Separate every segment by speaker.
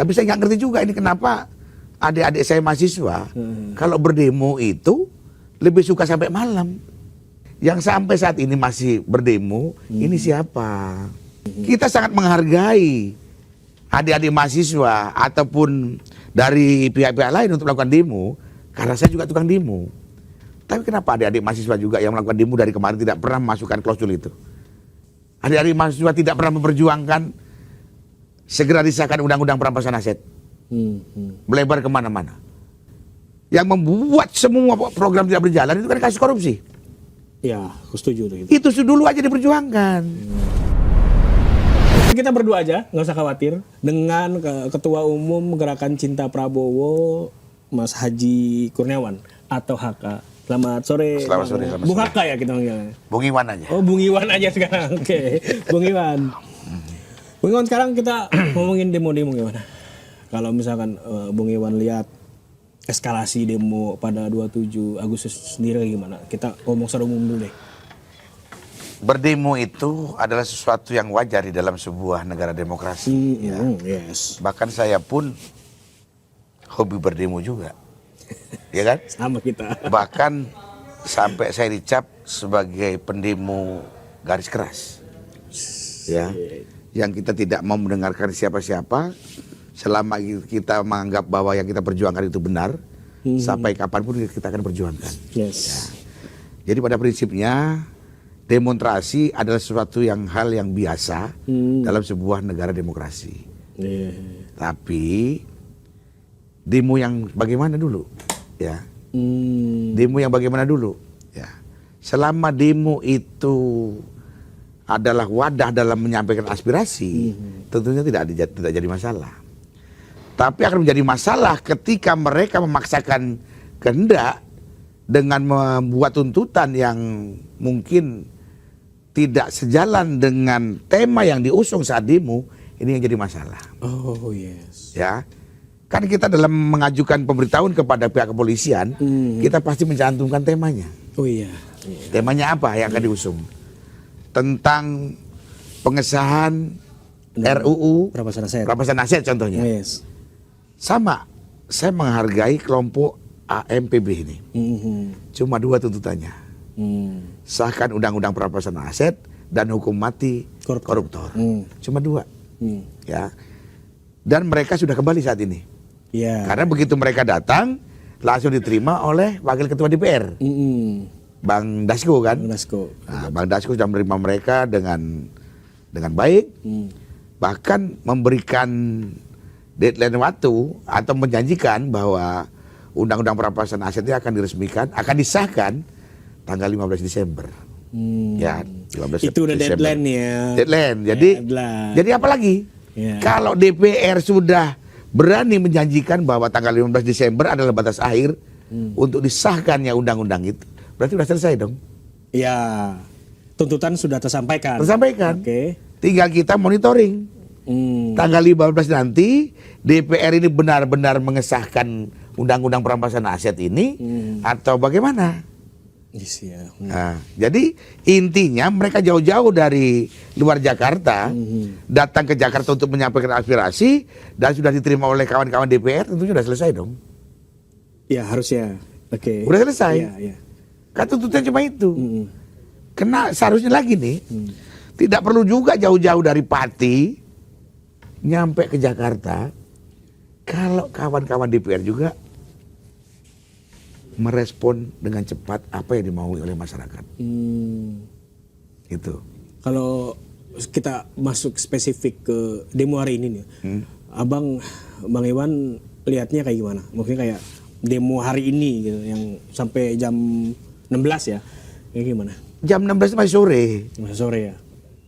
Speaker 1: Tapi saya nggak ngerti juga ini kenapa adik-adik saya mahasiswa kalau berdemo itu lebih suka sampai malam. Yang sampai saat ini masih berdemo, ini siapa? Kita sangat menghargai adik-adik mahasiswa ataupun dari pihak-pihak lain untuk melakukan demo, karena saya juga tukang demo. Tapi kenapa adik-adik mahasiswa juga yang melakukan demo dari kemarin tidak pernah memasukkan klausul itu? Adik-adik mahasiswa tidak pernah memperjuangkan segera disahkan undang-undang perampasan aset. Melebar kemana-mana. Yang membuat semua program tidak berjalan itu kan kasus korupsi.
Speaker 2: Ya, aku setuju itu.
Speaker 1: Itu dulu aja diperjuangkan.
Speaker 2: Kita berdua aja, nggak usah khawatir. Dengan Ketua Umum Gerakan Cinta Prabowo, Mas Haji Kurniawan atau HK. Selamat sore.
Speaker 1: Selamat sore.
Speaker 2: Bung HK ya kita manggilnya.
Speaker 1: Bung Iwan aja.
Speaker 2: Oh, Bung Iwan aja sekarang. Oke. Bung Iwan. Bung Iwan, sekarang kita ngomongin demo-demo gimana? Kalau misalkan Bung Iwan lihat eskalasi demo pada 27 Agustus sendiri gimana? Kita ngomong secara umum dulu deh.
Speaker 1: Berdemo itu adalah sesuatu yang wajar di dalam sebuah negara demokrasi.
Speaker 2: Yes.
Speaker 1: Bahkan saya pun hobi berdemo juga. Ya kan?
Speaker 2: Sama kita.
Speaker 1: Bahkan sampai saya dicap sebagai pendemo garis keras. Ya. Yang kita tidak mau mendengarkan siapa-siapa selama kita menganggap bahwa yang kita perjuangkan itu benar, sampai kapanpun kita akan perjuangkan.
Speaker 2: Yes.
Speaker 1: Ya. Jadi pada prinsipnya demonstrasi adalah sesuatu hal yang biasa dalam sebuah negara demokrasi. Tapi demo yang bagaimana dulu? Ya. Demo yang bagaimana dulu? Ya. Selama demo itu adalah wadah dalam menyampaikan aspirasi, tentunya tidak jadi masalah. Tapi akan menjadi masalah ketika mereka memaksakan kehendak dengan membuat tuntutan yang mungkin tidak sejalan dengan tema yang diusung saat demo. Ini yang jadi masalah.
Speaker 2: Oh yes.
Speaker 1: Ya, kan kita dalam mengajukan pemberitahuan kepada pihak kepolisian, kita pasti mencantumkan temanya.
Speaker 2: Oh iya.
Speaker 1: Temanya apa yang akan diusung? Tentang pengesahan RUU perampasan aset contohnya.
Speaker 2: Yes.
Speaker 1: Sama, saya menghargai kelompok AMPB ini. Cuma dua tuntutannya. Sahkan undang-undang perampasan aset dan hukum mati koruptor. Cuma dua. Ya. Dan mereka sudah kembali saat ini. Karena begitu mereka datang, langsung diterima oleh Wakil Ketua DPR. Bang Dasko kan? Bang Dasko sudah menerima mereka dengan baik. Bahkan memberikan deadline waktu atau menjanjikan bahwa undang-undang perampasan asetnya akan diresmikan, akan disahkan tanggal 15 Desember. Ya, 15
Speaker 2: itu udah
Speaker 1: Desember.
Speaker 2: deadline ya.
Speaker 1: Deadline. Jadi apa lagi? Kalau DPR sudah berani menjanjikan bahwa tanggal 15 Desember adalah batas akhir untuk disahkannya undang-undang itu, berarti sudah selesai dong.
Speaker 2: Ya, tuntutan sudah tersampaikan.
Speaker 1: Oke. Tinggal kita monitoring. Tanggal 15 nanti DPR ini benar-benar mengesahkan undang-undang perampasan aset ini atau bagaimana?
Speaker 2: Yes, ya.
Speaker 1: Nah, jadi intinya mereka jauh-jauh dari luar Jakarta datang ke Jakarta untuk menyampaikan aspirasi dan sudah diterima oleh kawan-kawan DPR, tentunya sudah selesai dong.
Speaker 2: Ya harusnya. Oke.
Speaker 1: Udah selesai.
Speaker 2: Iya.
Speaker 1: Kan tuntutan cuma itu. Kena seharusnya lagi nih, tidak perlu juga jauh-jauh dari Pati nyampe ke Jakarta. Kalau kawan-kawan DPR juga merespon dengan cepat apa yang dimaui oleh masyarakat. Itu.
Speaker 2: Kalau kita masuk spesifik ke demo hari ini nih, Bang Iwan lihatnya kayak gimana? Mungkin kayak demo hari ini gitu, yang sampai jam 16 ya, kayak gimana?
Speaker 1: Jam 16 masih sore.
Speaker 2: Masih sore ya.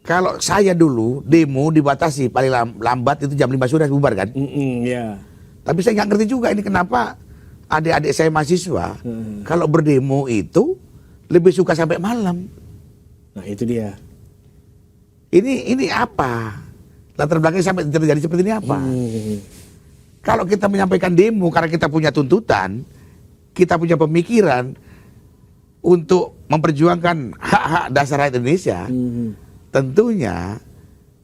Speaker 1: Kalau saya dulu demo dibatasi paling lambat itu jam 5 sore bubar kan?
Speaker 2: Ya.
Speaker 1: Tapi saya nggak ngerti juga ini kenapa adik-adik saya mahasiswa kalau berdemo itu lebih suka sampai malam.
Speaker 2: Nah itu dia.
Speaker 1: Ini apa? Latar belakangnya sampai terjadi seperti ini apa? Kalau kita menyampaikan demo karena kita punya tuntutan, kita punya pemikiran untuk memperjuangkan hak-hak dasar rakyat Indonesia, tentunya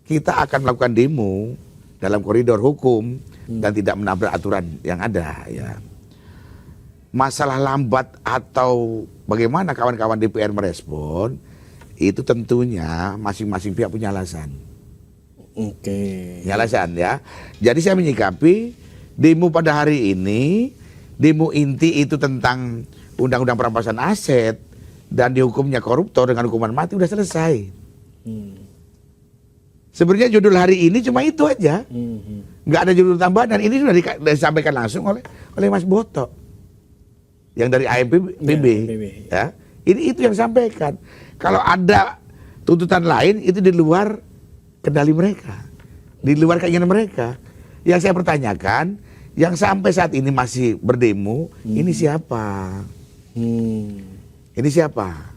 Speaker 1: kita akan melakukan demo dalam koridor hukum dan tidak menabrak aturan yang ada ya. Masalah lambat atau bagaimana kawan-kawan DPR merespon itu tentunya masing-masing pihak punya alasan.
Speaker 2: Oke.
Speaker 1: Punya alasan ya. Jadi saya menyikapi demo pada hari ini, demo inti itu tentang undang-undang perampasan aset dan dihukumnya koruptor dengan hukuman mati udah selesai. Sebenarnya judul hari ini cuma itu aja, nggak ada judul tambahan dan ini sudah disampaikan langsung oleh Mas Boto yang dari AMPB, ya. Ini itu yang sampaikan. Kalau ada tuntutan lain itu di luar kendali mereka, di luar keinginan mereka. Yang saya pertanyakan, yang sampai saat ini masih berdemo, ini siapa? Ini siapa?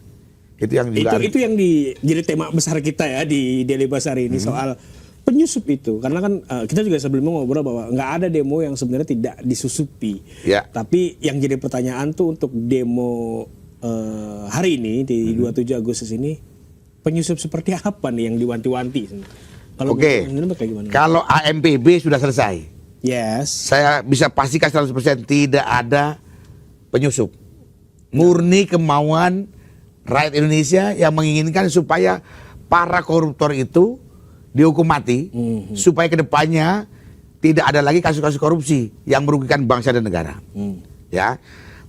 Speaker 1: Itu yang juga
Speaker 2: itu yang jadi tema besar kita ya di Daily Buzz hari ini soal penyusup itu. Karena kan kita juga sebelumnya ngobrol bahwa nggak ada demo yang sebenarnya tidak disusupi.
Speaker 1: Ya.
Speaker 2: Tapi yang jadi pertanyaan tuh untuk demo hari ini di 27 Agustus ini, penyusup seperti apa nih yang diwanti-wanti? Kalau
Speaker 1: kalau AMPB sudah selesai.
Speaker 2: Yes.
Speaker 1: Saya bisa pastikan 100% tidak ada penyusup. Murni kemauan rakyat Indonesia yang menginginkan supaya para koruptor itu dihukum mati, supaya kedepannya tidak ada lagi kasus-kasus korupsi yang merugikan bangsa dan negara. Ya,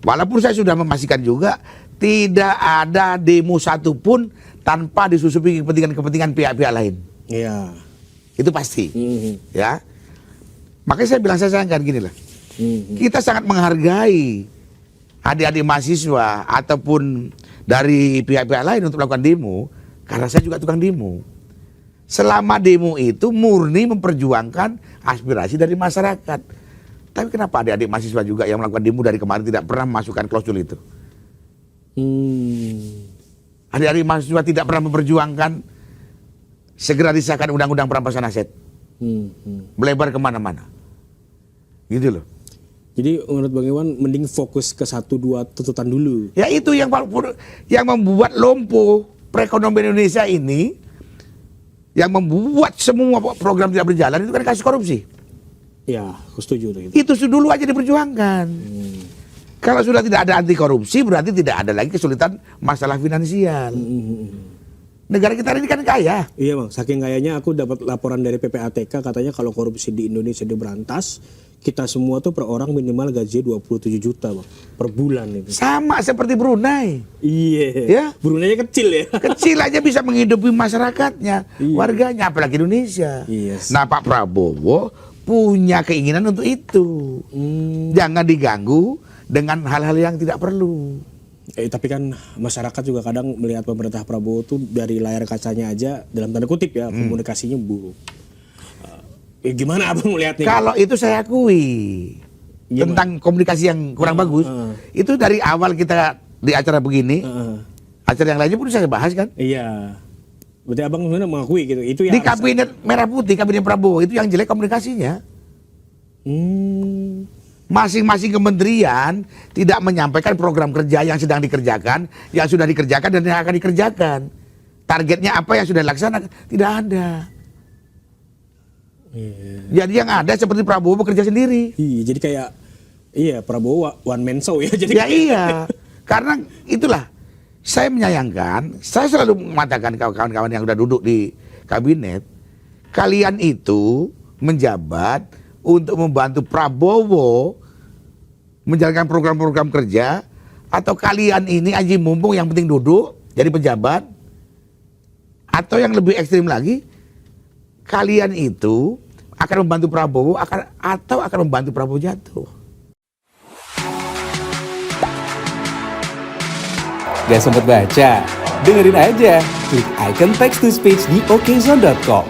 Speaker 1: walaupun saya sudah memastikan juga tidak ada demo satupun tanpa disusupi kepentingan pihak-pihak lain.
Speaker 2: Iya.
Speaker 1: Itu pasti. Ya, makanya saya bilang saya sayangkan gini lah. Kita sangat menghargai adik-adik mahasiswa ataupun dari pihak-pihak lain untuk melakukan demo, karena saya juga tukang demo. Selama demo itu murni memperjuangkan aspirasi dari masyarakat. Tapi kenapa adik-adik mahasiswa juga yang melakukan demo dari kemarin tidak pernah memasukkan klausul itu? Adik-adik mahasiswa tidak pernah memperjuangkan segera disahkan undang-undang perampasan aset. Melebar kemana-mana. Gitu loh.
Speaker 2: Jadi menurut Bang Iwan mending fokus ke 1-2 tuntutan dulu.
Speaker 1: Ya itu yang membuat lumpuh perekonomian Indonesia ini, yang membuat semua program tidak berjalan itu kan kasus korupsi.
Speaker 2: Ya, aku setuju gitu.
Speaker 1: Itu dulu aja diperjuangkan. Kalau sudah tidak ada anti korupsi berarti tidak ada lagi kesulitan masalah finansial. Negara kita ini kan kaya.
Speaker 2: Iya Bang, saking kayanya aku dapat laporan dari PPATK katanya kalau korupsi di Indonesia diberantas, kita semua tuh per orang minimal gajinya 27 juta Bang, per bulan itu.
Speaker 1: Sama seperti Brunei.
Speaker 2: Iya.
Speaker 1: Ya.
Speaker 2: Brunei kecil ya.
Speaker 1: Kecil aja bisa menghidupi masyarakatnya, warganya, apalagi Indonesia.
Speaker 2: Yes.
Speaker 1: Nah Pak Prabowo punya keinginan untuk itu. Jangan diganggu dengan hal-hal yang tidak perlu.
Speaker 2: Tapi kan masyarakat juga kadang melihat pemerintah Prabowo tuh dari layar kacanya aja dalam tanda kutip ya komunikasinya buruk. Gimana abang melihatnya?
Speaker 1: Kalau itu saya akui tentang komunikasi yang kurang bagus. Itu dari awal kita di acara begini, acara yang lainnya pun saya bahas kan.
Speaker 2: Iya. Berarti abang sebenarnya mengakui gitu. Itu ya
Speaker 1: di kabinet merah putih, kabinet Prabowo itu yang jelek komunikasinya. Masing-masing kementerian tidak menyampaikan program kerja yang sedang dikerjakan, yang sudah dikerjakan dan yang akan dikerjakan. Targetnya apa yang sudah dilaksanakan tidak ada. Jadi yang ada seperti Prabowo bekerja sendiri.
Speaker 2: Iya, jadi kayak Prabowo one man show ya. Jadi
Speaker 1: ya iya, karena itulah saya menyayangkan. Saya selalu mengatakan kawan-kawan yang sudah duduk di kabinet, kalian itu menjabat untuk membantu Prabowo menjalankan program-program kerja, atau kalian ini aji mumpung yang penting duduk jadi pejabat, atau yang lebih ekstrim lagi, kalian itu akan membantu Prabowo atau akan membantu Prabowo jatuh.
Speaker 3: Gak sempet baca? Dengerin aja, klik icon text to speech di okezone.com.